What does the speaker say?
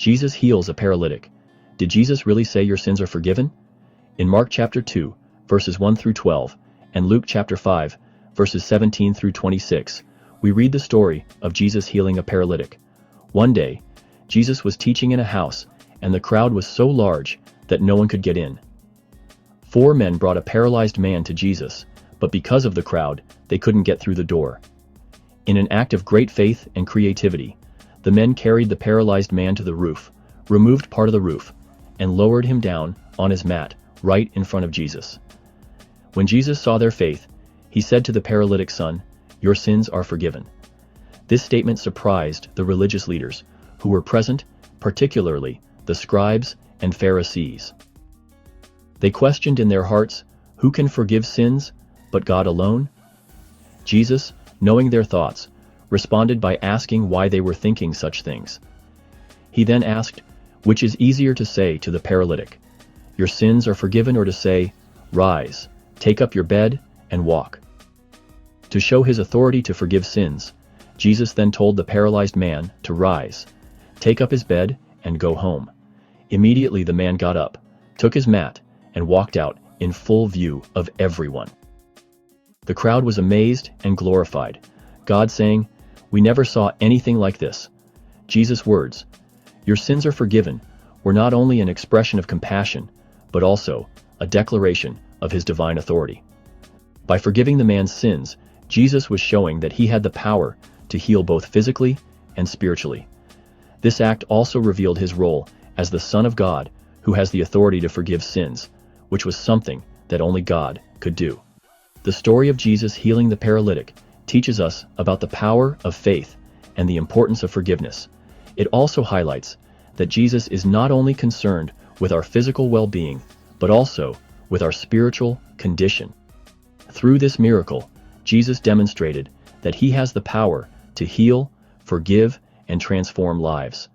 Jesus heals a paralytic. Did Jesus really say your sins are forgiven? In Mark chapter 2, verses 1 through 12, and Luke chapter 5, verses 17 through 26, we read the story of Jesus healing a paralytic. One day, Jesus was teaching in a house, and the crowd was so large that no one could get in. 4 men brought a paralyzed man to Jesus, but because of the crowd, they couldn't get through the door. In an act of great faith and creativity, the men carried the paralyzed man to the roof, removed part of the roof, and lowered him down on his mat right in front of Jesus. When Jesus saw their faith, he said to the paralytic son, "Your sins are forgiven." This statement surprised the religious leaders who were present, particularly the scribes and Pharisees. They questioned in their hearts, "Who can forgive sins but God alone?" Jesus, knowing their thoughts, responded by asking why they were thinking such things. He then asked, "Which is easier to say to the paralytic, 'Your sins are forgiven,' or to say, 'Rise, take up your bed and walk'?" To show his authority to forgive sins, Jesus then told the paralyzed man to rise, take up his bed, and go home. Immediately the man got up, took his mat, and walked out in full view of everyone. The crowd was amazed and glorified, God saying, "We never saw anything like this." Jesus' words, "Your sins are forgiven," were not only an expression of compassion, but also a declaration of his divine authority. By forgiving the man's sins, Jesus was showing that he had the power to heal both physically and spiritually. This act also revealed his role as the Son of God, who has the authority to forgive sins, which was something that only God could do. The story of Jesus healing the paralytic teaches us about the power of faith and the importance of forgiveness. It also highlights that Jesus is not only concerned with our physical well-being, but also with our spiritual condition. Through this miracle, Jesus demonstrated that he has the power to heal, forgive, and transform lives.